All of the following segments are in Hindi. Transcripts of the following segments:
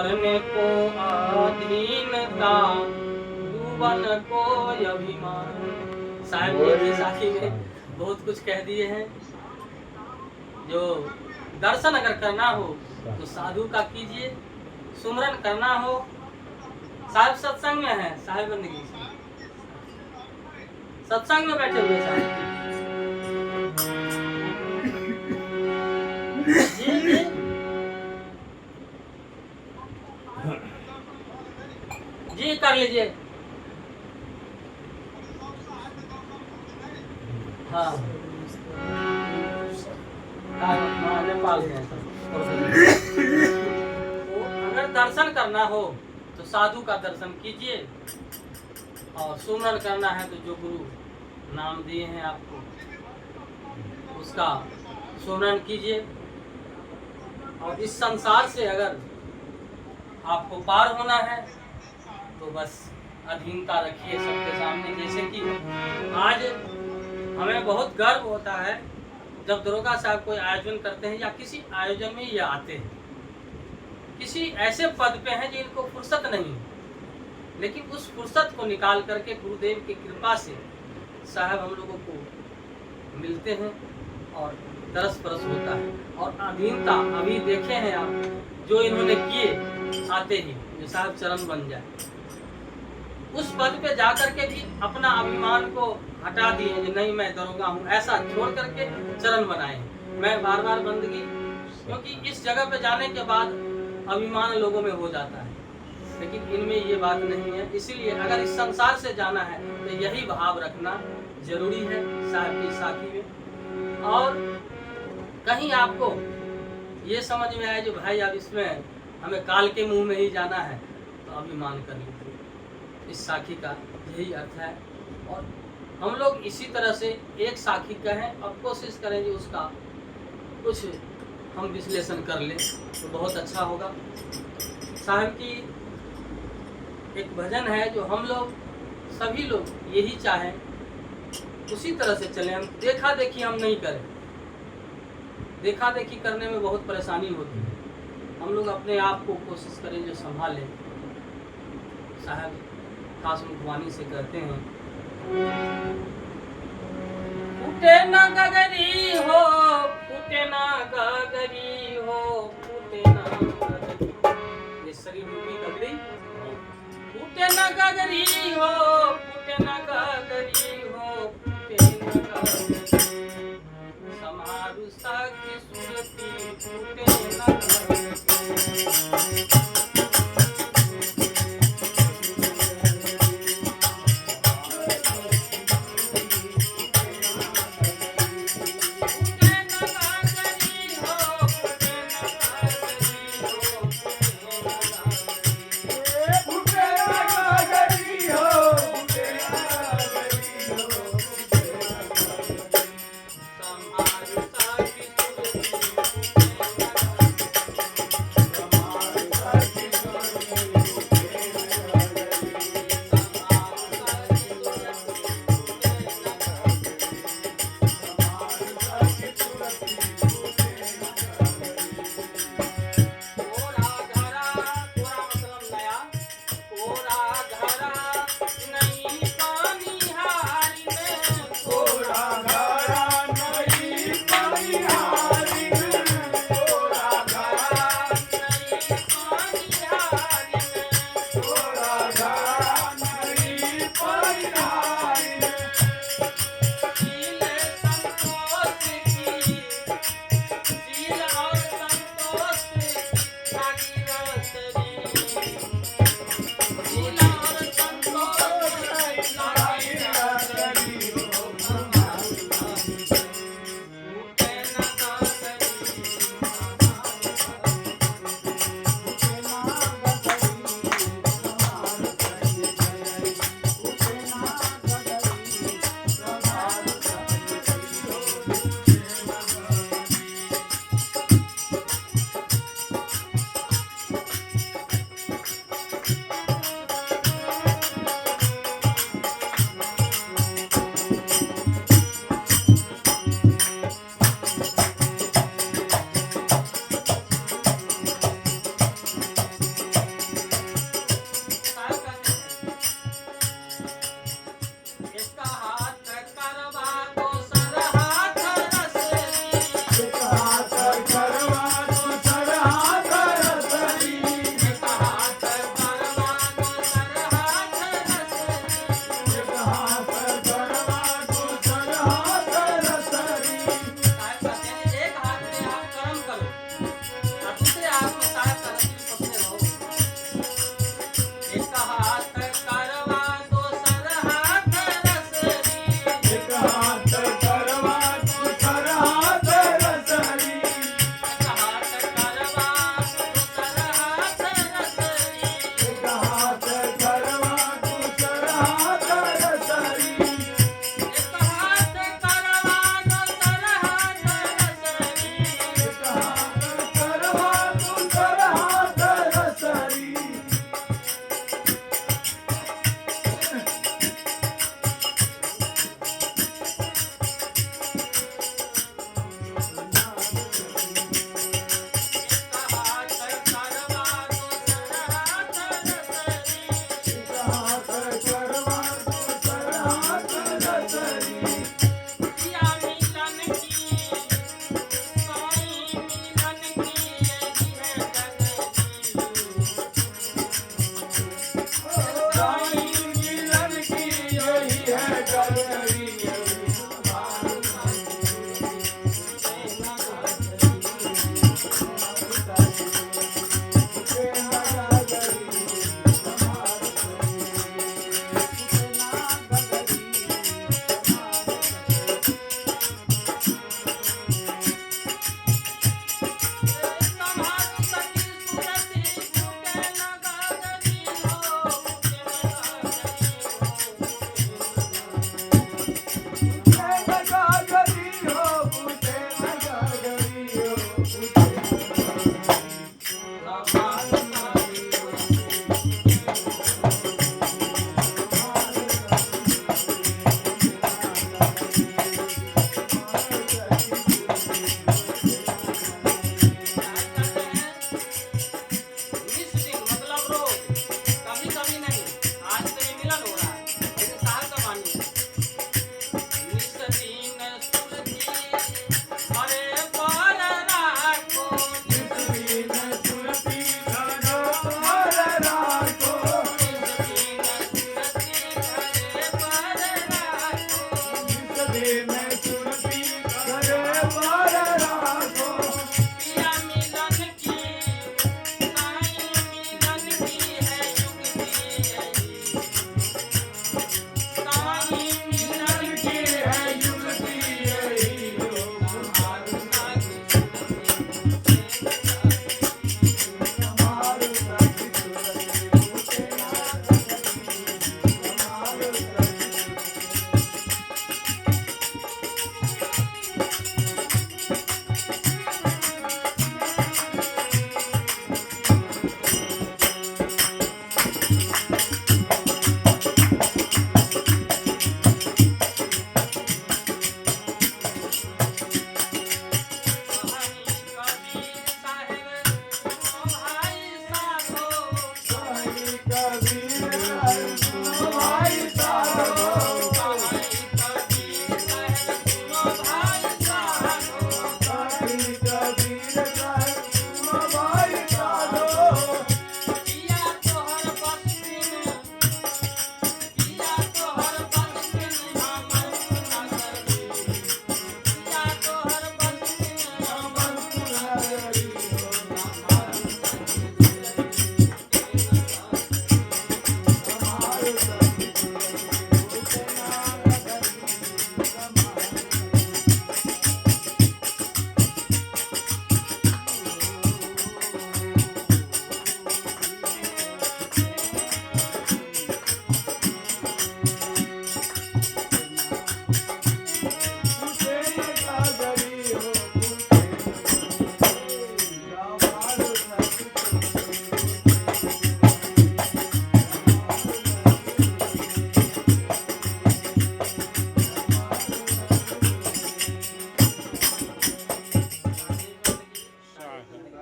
करने को अधीनता, डूबन को अभिमान। साहब जी की साखी में बहुत कुछ कह दिए हैं। जो दर्शन अगर करना हो तो साधु का कीजिए, सुमरन करना हो। साहब सत्संग में है, साहब बंदगी सत्संग में बैठे हुए साहब जी जी। जी कर लीजिए। हाँ नेपाल गए तो अगर दर्शन करना हो तो साधु का दर्शन कीजिए, और सुमरन करना है तो जो गुरु नाम दिए हैं आपको उसका सुमरन कीजिए। और इस संसार से अगर आपको पार होना है तो बस अधीनता रखिए सबके सामने। जैसे कि आज हमें बहुत गर्व होता है जब दरोगा साहब कोई आयोजन करते हैं या किसी आयोजन में ये आते हैं, किसी ऐसे पद पे हैं जिनको फुर्सत नहीं, लेकिन उस फुर्सत को निकाल करके गुरुदेव की कृपा से साहब हम लोगों को मिलते हैं और तरस परस होता है। और अधीनता अभी देखे हैं आप जो इन्होंने किए आते ही जो साहब चरण बन जाए, उस पद पे जा करके भी अपना अभिमान को हटा दिए कि नहीं मैं दरोगा हूँ, ऐसा छोड़ करके चरण बनाए। मैं बार बार बंदगी, क्योंकि इस जगह पे जाने के बाद अभिमान लोगों में हो जाता है, लेकिन इनमें ये बात नहीं है। इसीलिए अगर इस संसार से जाना है तो यही भाव रखना जरूरी है साहब की साखी में। और कहीं आपको ये समझ में आए जो भाई अब इसमें हमें काल के मुंह में ही जाना है, तो अभिमान कर लीजिए। इस साखी का यही अर्थ है। और हम लोग इसी तरह से एक साखी कहें और कोशिश करें कि उसका कुछ हम विश्लेषण कर लें तो बहुत अच्छा होगा। साहब की एक भजन है जो हम लोग सभी लोग यही चाहें उसी तरह से चलें। हम देखा देखी हम नहीं करें, देखा देखी करने में बहुत परेशानी होती है। हम लोग अपने आप को कोशिश करें जो संभालें। साहब खास मुखवानी से कहते हैं, फूटे ना गगरी हो, फूटे ना गगरी हो, फूटे ना गगरी। ये शरीर रूपी गगरी, फूटे ना गगरी हो, फूटे ना गगरी हो, फूटे ना गगरी। समारु साखी सुरती, फूटे ना गगरी।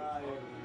वाहेगुरु